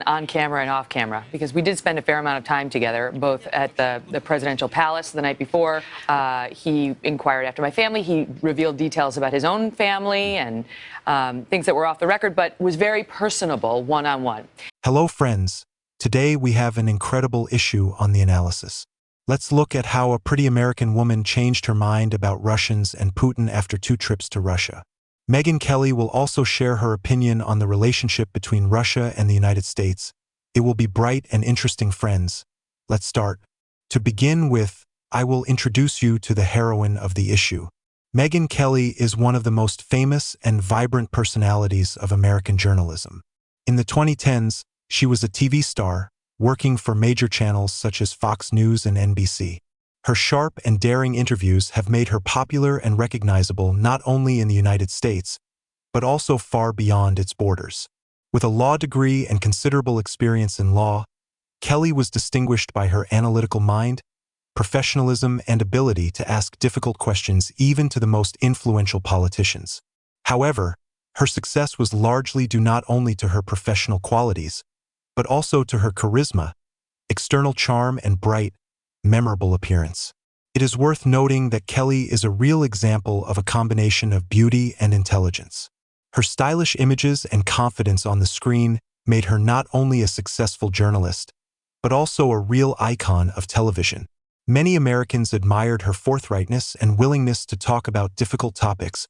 on camera and off camera, because we did spend a fair amount of time together, both at the presidential palace the night before. He inquired after my family. He revealed details about his own family and things that were off the record, but was very personable one-on-one. Hello, friends. Today we have an incredible issue on the analysis. Let's look at how a pretty American woman changed her mind about Russians and Putin after 2 trips to Russia. Megyn Kelly will also share her opinion on the relationship between Russia and the United States. It will be bright and interesting, friends. Let's start. To begin with, I will introduce you to the heroine of the issue. Megyn Kelly is one of the most famous and vibrant personalities of American journalism. In the 2010s, she was a TV star, working for major channels such as Fox News and NBC. Her sharp and daring interviews have made her popular and recognizable not only in the United States, but also far beyond its borders. With a law degree and considerable experience in law, Kelly was distinguished by her analytical mind, professionalism, and ability to ask difficult questions even to the most influential politicians. However, her success was largely due not only to her professional qualities, but also to her charisma, external charm, and bright, memorable appearance. It is worth noting that Kelly is a real example of a combination of beauty and intelligence. Her stylish images and confidence on the screen made her not only a successful journalist, but also a real icon of television. Many Americans admired her forthrightness and willingness to talk about difficult topics,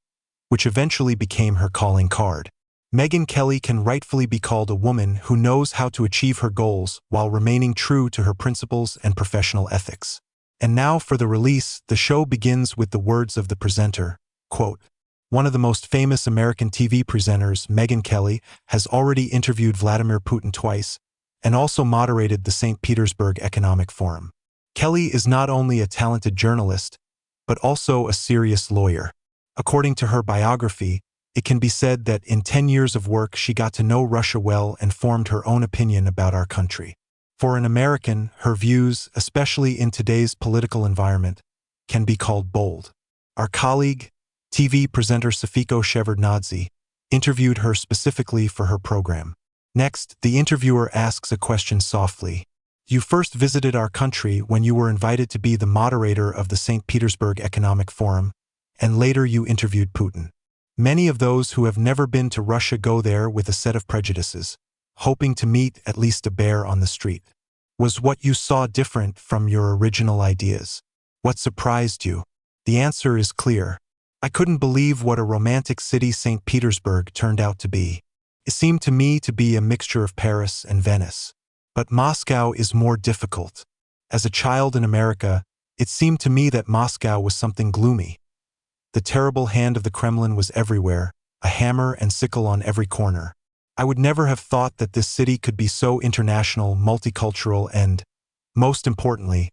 which eventually became her calling card. Megyn Kelly can rightfully be called a woman who knows how to achieve her goals while remaining true to her principles and professional ethics. And now for the release, the show begins with the words of the presenter, quote, "One of the most famous American TV presenters, Megyn Kelly, has already interviewed Vladimir Putin twice and also moderated the St. Petersburg Economic Forum. Kelly is not only a talented journalist, but also a serious lawyer. According to her biography, it can be said that in 10 years of work she got to know Russia well and formed her own opinion about our country. For an American, her views, especially in today's political environment, can be called bold." Our colleague, TV presenter Safiko Shevardnadze, interviewed her specifically for her program. Next, the interviewer asks a question softly. "You first visited our country when you were invited to be the moderator of the St. Petersburg Economic Forum, and later you interviewed Putin. Many of those who have never been to Russia go there with a set of prejudices, hoping to meet at least a bear on the street. Was what you saw different from your original ideas? What surprised you?" The answer is clear. "I couldn't believe what a romantic city St. Petersburg turned out to be. It seemed to me to be a mixture of Paris and Venice. But Moscow is more difficult. As a child in America, it seemed to me that Moscow was something gloomy. The terrible hand of the Kremlin was everywhere, a hammer and sickle on every corner. I would never have thought that this city could be so international, multicultural, and, most importantly,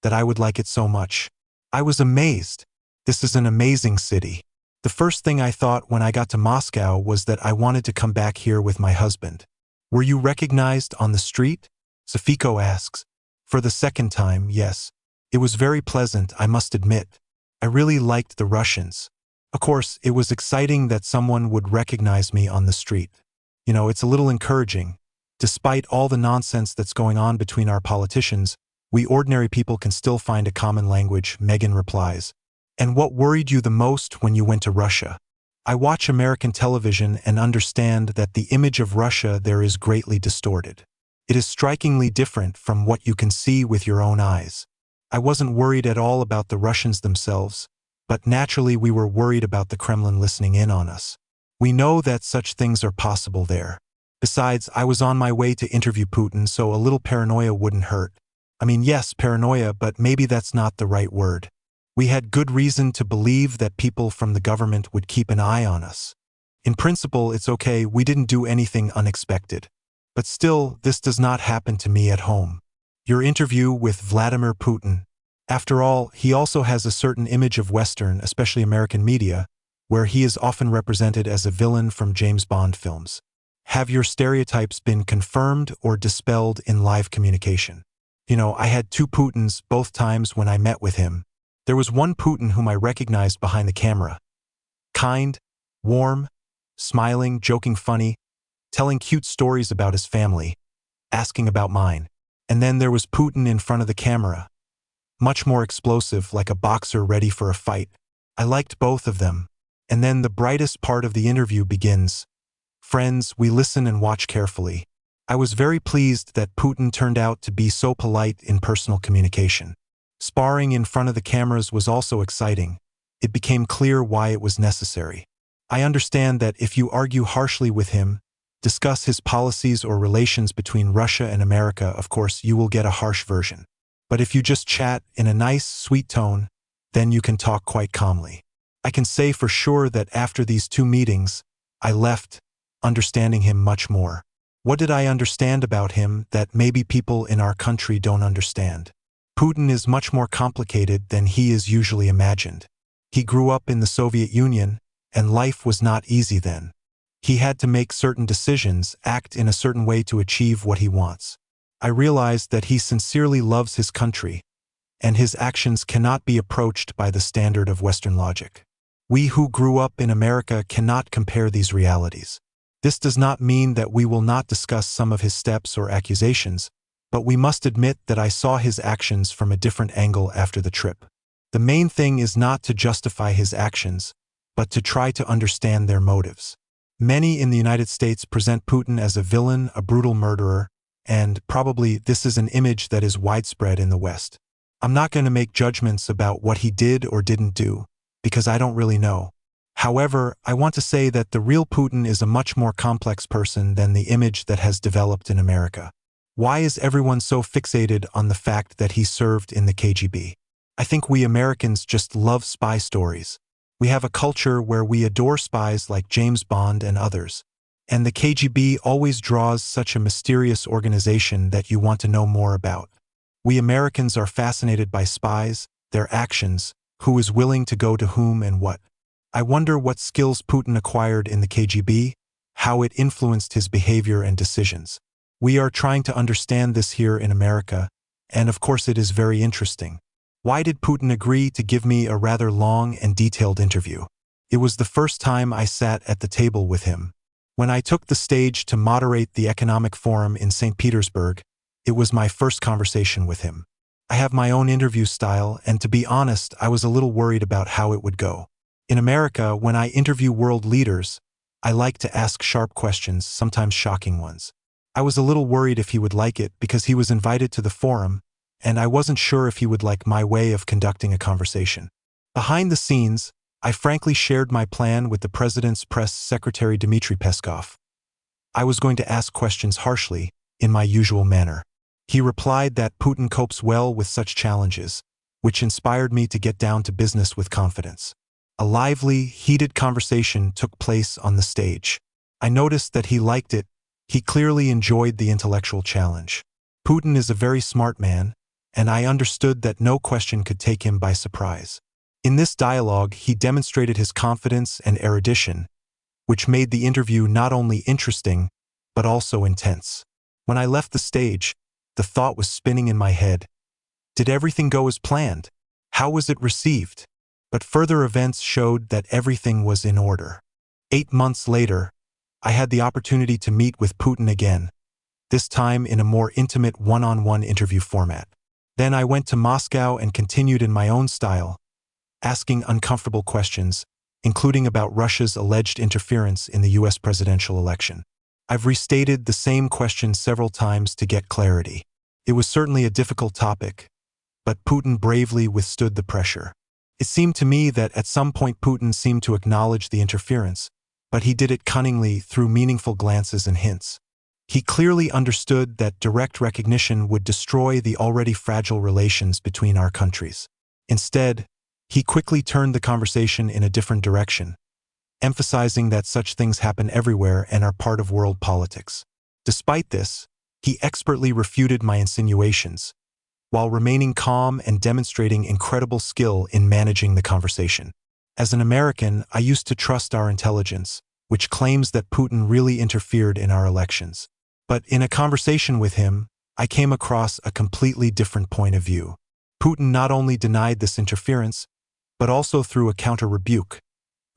that I would like it so much. I was amazed. This is an amazing city. The first thing I thought when I got to Moscow was that I wanted to come back here with my husband." "Were you recognized on the street?" Safiko asks. "For the second time, yes. It was very pleasant, I must admit. I really liked the Russians. Of course, it was exciting that someone would recognize me on the street. You know, it's a little encouraging. Despite all the nonsense that's going on between our politicians, we ordinary people can still find a common language," Megyn replies. "And what worried you the most when you went to Russia?" "I watch American television and understand that the image of Russia there is greatly distorted. It is strikingly different from what you can see with your own eyes. I wasn't worried at all about the Russians themselves, but naturally we were worried about the Kremlin listening in on us. We know that such things are possible there. Besides, I was on my way to interview Putin, so a little paranoia wouldn't hurt. I mean, yes, paranoia, but maybe that's not the right word. We had good reason to believe that people from the government would keep an eye on us. In principle, it's okay, we didn't do anything unexpected. But still, this does not happen to me at home." Your interview with Vladimir Putin. After all, he also has a certain image of Western, especially American media, where he is often represented as a villain from James Bond films. Have your stereotypes been confirmed or dispelled in live communication? You know, I had 2 Putins both times when I met with him. There was one Putin whom I recognized behind the camera. Kind, warm, smiling, joking funny, telling cute stories about his family. asking about mine. And then there was Putin in front of the camera, much more explosive, like a boxer ready for a fight. I liked both of them. And then the brightest part of the interview begins. Friends, we listen and watch carefully. I was very pleased that Putin turned out to be so polite in personal communication. Sparring in front of the cameras was also exciting. It became clear why it was necessary. I understand that if you argue harshly with him, discuss his policies or relations between Russia and America, of course, you will get a harsh version. But if you just chat in a nice, sweet tone, then you can talk quite calmly. I can say for sure that after these 2 meetings, I left understanding him much more. What did I understand about him that maybe people in our country don't understand? Putin is much more complicated than he is usually imagined. He grew up in the Soviet Union, and life was not easy then. He had to make certain decisions, act in a certain way to achieve what he wants. I realized that he sincerely loves his country, and his actions cannot be approached by the standard of Western logic. We who grew up in America cannot compare these realities. This does not mean that we will not discuss some of his steps or accusations, but we must admit that I saw his actions from a different angle after the trip. The main thing is not to justify his actions, but to try to understand their motives. Many in the United States present Putin as a villain, a brutal murderer, and probably this is an image that is widespread in the West. I'm not going to make judgments about what he did or didn't do, because I don't really know. However, I want to say that the real Putin is a much more complex person than the image that has developed in America. Why is everyone so fixated on the fact that he served in the KGB? I think we Americans just love spy stories. We have a culture where we adore spies like James Bond and others. And the KGB always draws such a mysterious organization that you want to know more about. We Americans are fascinated by spies, their actions, who is willing to go to whom and what. I wonder what skills Putin acquired in the KGB, how it influenced his behavior and decisions. We are trying to understand this here in America, and of course it is very interesting. Why did Putin agree to give me a rather long and detailed interview? It was the first time I sat at the table with him. When I took the stage to moderate the Economic Forum in St. Petersburg, it was my first conversation with him. I have my own interview style, and to be honest, I was a little worried about how it would go. In America, when I interview world leaders, I like to ask sharp questions, sometimes shocking ones. I was a little worried if he would like it because he was invited to the forum, and I wasn't sure if he would like my way of conducting a conversation. Behind the scenes, I frankly shared my plan with the president's press secretary Dmitry Peskov. I was going to ask questions harshly, in my usual manner. He replied that Putin copes well with such challenges, which inspired me to get down to business with confidence. A lively, heated conversation took place on the stage. I noticed that he liked it. He clearly enjoyed the intellectual challenge. Putin is a very smart man, and I understood that no question could take him by surprise. In this dialogue, he demonstrated his confidence and erudition, which made the interview not only interesting, but also intense. When I left the stage, the thought was spinning in my head. Did everything go as planned? How was it received? But further events showed that everything was in order. 8 months later, I had the opportunity to meet with Putin again, this time in a more intimate one-on-one interview format. Then I went to Moscow and continued in my own style, asking uncomfortable questions, including about Russia's alleged interference in the US presidential election. I've restated the same question several times to get clarity. It was certainly a difficult topic, but Putin bravely withstood the pressure. It seemed to me that at some point Putin seemed to acknowledge the interference, but he did it cunningly through meaningful glances and hints. He clearly understood that direct recognition would destroy the already fragile relations between our countries. Instead, he quickly turned the conversation in a different direction, emphasizing that such things happen everywhere and are part of world politics. Despite this, he expertly refuted my insinuations, while remaining calm and demonstrating incredible skill in managing the conversation. As an American, I used to trust our intelligence, which claims that Putin really interfered in our elections. But in a conversation with him, I came across a completely different point of view. Putin not only denied this interference, but also threw a counter-rebuke,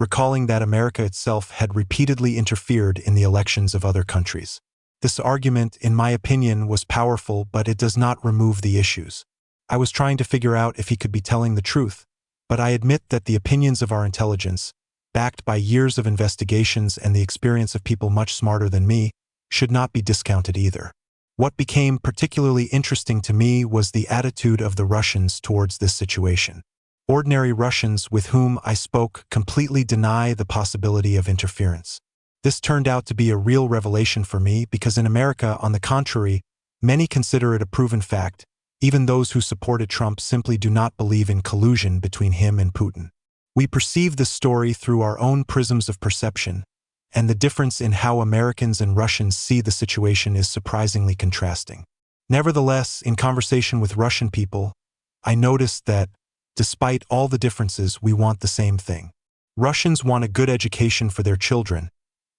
recalling that America itself had repeatedly interfered in the elections of other countries. This argument, in my opinion, was powerful, but it does not remove the issues. I was trying to figure out if he could be telling the truth, but I admit that the opinions of our intelligence, backed by years of investigations and the experience of people much smarter than me, should not be discounted either. What became particularly interesting to me was the attitude of the Russians towards this situation. Ordinary Russians with whom I spoke completely deny the possibility of interference. This turned out to be a real revelation for me because in America, on the contrary, many consider it a proven fact. Even those who supported Trump simply do not believe in collusion between him and Putin. We perceive this story through our own prisms of perception, and the difference in how Americans and Russians see the situation is surprisingly contrasting. Nevertheless, in conversation with Russian people, I noticed that, despite all the differences, we want the same thing. Russians want a good education for their children,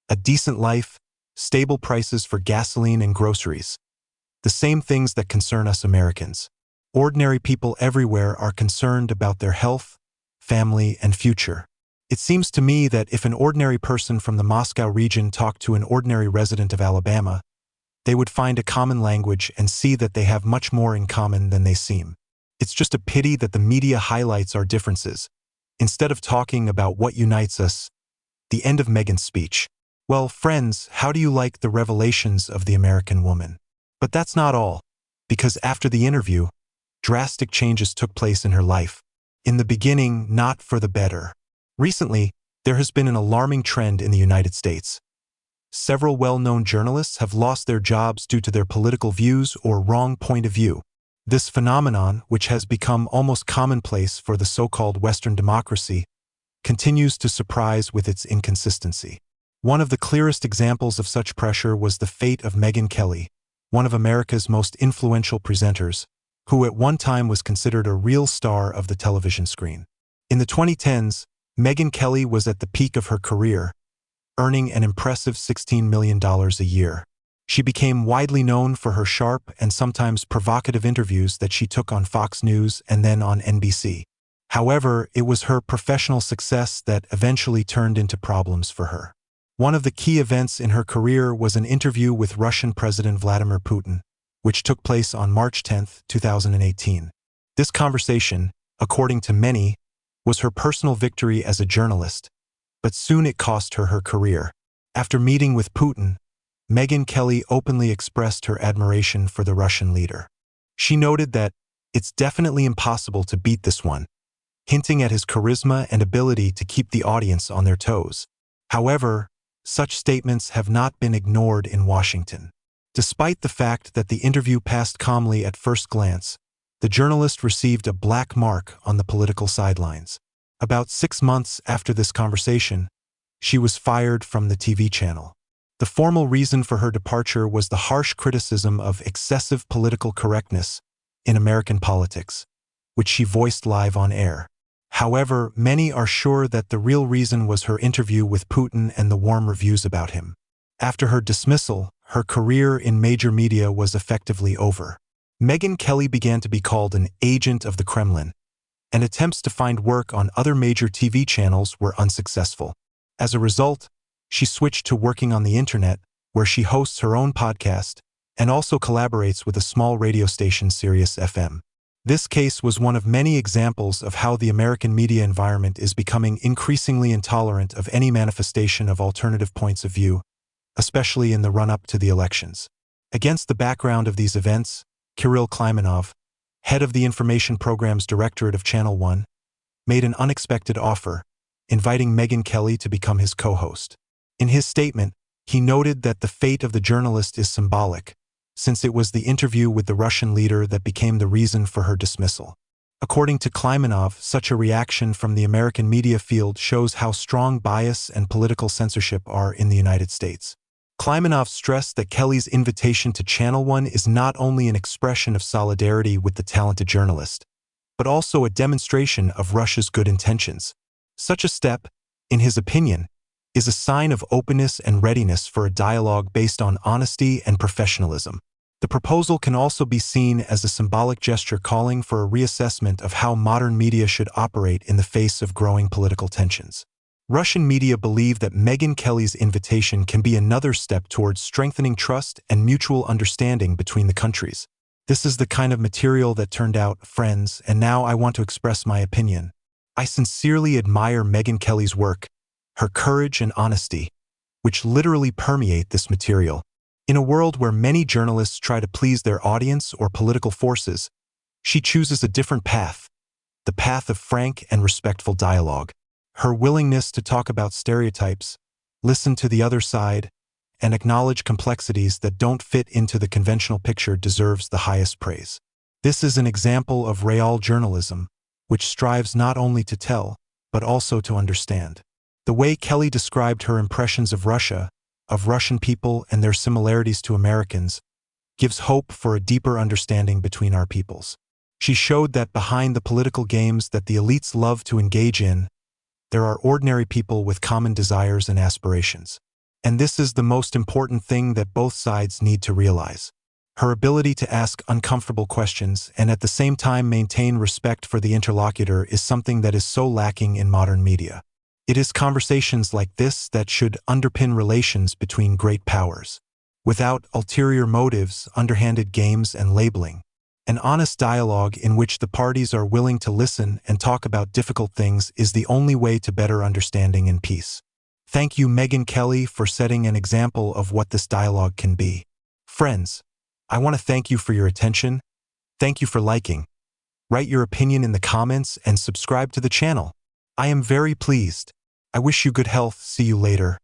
a decent life, stable prices for gasoline and groceries. The same things that concern us Americans. Ordinary people everywhere are concerned about their health, family, and future. It seems to me that if an ordinary person from the Moscow region talked to an ordinary resident of Alabama, they would find a common language and see that they have much more in common than they seem. It's just a pity that the media highlights our differences, instead of talking about what unites us. The end of Megyn's speech. Well, friends, how do you like the revelations of the American woman? But that's not all, because after the interview, drastic changes took place in her life. In the beginning, not for the better. Recently, there has been an alarming trend in the United States. Several well-known journalists have lost their jobs due to their political views or wrong point of view. This phenomenon, which has become almost commonplace for the so-called Western democracy, continues to surprise with its inconsistency. One of the clearest examples of such pressure was the fate of Megyn Kelly, one of America's most influential presenters, who at one time was considered a real star of the television screen. In the 2010s, Megyn Kelly was at the peak of her career, earning an impressive $16 million a year. She became widely known for her sharp and sometimes provocative interviews that she took on Fox News and then on NBC. However, it was her professional success that eventually turned into problems for her. One of the key events in her career was an interview with Russian President Vladimir Putin, which took place on March 10, 2018. This conversation, according to many, was her personal victory as a journalist, but soon it cost her her career. After meeting with Putin, Megyn Kelly openly expressed her admiration for the Russian leader. She noted that it's definitely impossible to beat this one, hinting at his charisma and ability to keep the audience on their toes. However, such statements have not been ignored in Washington. Despite the fact that the interview passed calmly at first glance, the journalist received a black mark on the political sidelines. About 6 months after this conversation, she was fired from the TV channel. The formal reason for her departure was the harsh criticism of excessive political correctness in American politics, which she voiced live on air. However, many are sure that the real reason was her interview with Putin and the warm reviews about him. After her dismissal, her career in major media was effectively over. Megyn Kelly began to be called an agent of the Kremlin, and attempts to find work on other major TV channels were unsuccessful. As a result, she switched to working on the internet, where she hosts her own podcast and also collaborates with a small radio station, Sirius FM. This case was one of many examples of how the American media environment is becoming increasingly intolerant of any manifestation of alternative points of view, especially in the run-up to the elections. Against the background of these events, Kirill Klimanov, head of the Information Programs Directorate of Channel 1, made an unexpected offer, inviting Megyn Kelly to become his co-host. In his statement, he noted that the fate of the journalist is symbolic, since it was the interview with the Russian leader that became the reason for her dismissal. According to Klimanov, such a reaction from the American media field shows how strong bias and political censorship are in the United States. Klimanov stressed that Kelly's invitation to Channel 1 is not only an expression of solidarity with the talented journalist, but also a demonstration of Russia's good intentions. Such a step, in his opinion, is a sign of openness and readiness for a dialogue based on honesty and professionalism. The proposal can also be seen as a symbolic gesture calling for a reassessment of how modern media should operate in the face of growing political tensions. Russian media believe that Megyn Kelly's invitation can be another step towards strengthening trust and mutual understanding between the countries. This is the kind of material that turned out, friends, and now I want to express my opinion. I sincerely admire Megyn Kelly's work, her courage and honesty, which literally permeate this material. In a world where many journalists try to please their audience or political forces, she chooses a different path, the path of frank and respectful dialogue. Her willingness to talk about stereotypes, listen to the other side, and acknowledge complexities that don't fit into the conventional picture deserves the highest praise. This is an example of real journalism, which strives not only to tell, but also to understand. The way Kelly described her impressions of Russia, of Russian people and their similarities to Americans, gives hope for a deeper understanding between our peoples. She showed that behind the political games that the elites love to engage in, there are ordinary people with common desires and aspirations. And this is the most important thing that both sides need to realize. Her ability to ask uncomfortable questions and at the same time maintain respect for the interlocutor is something that is so lacking in modern media. It is conversations like this that should underpin relations between great powers. Without ulterior motives, underhanded games, and labeling. An honest dialogue in which the parties are willing to listen and talk about difficult things is the only way to better understanding and peace. Thank you, Megyn Kelly, for setting an example of what this dialogue can be. Friends, I want to thank you for your attention. Thank you for liking. Write your opinion in the comments and subscribe to the channel. I am very pleased. I wish you good health. See you later.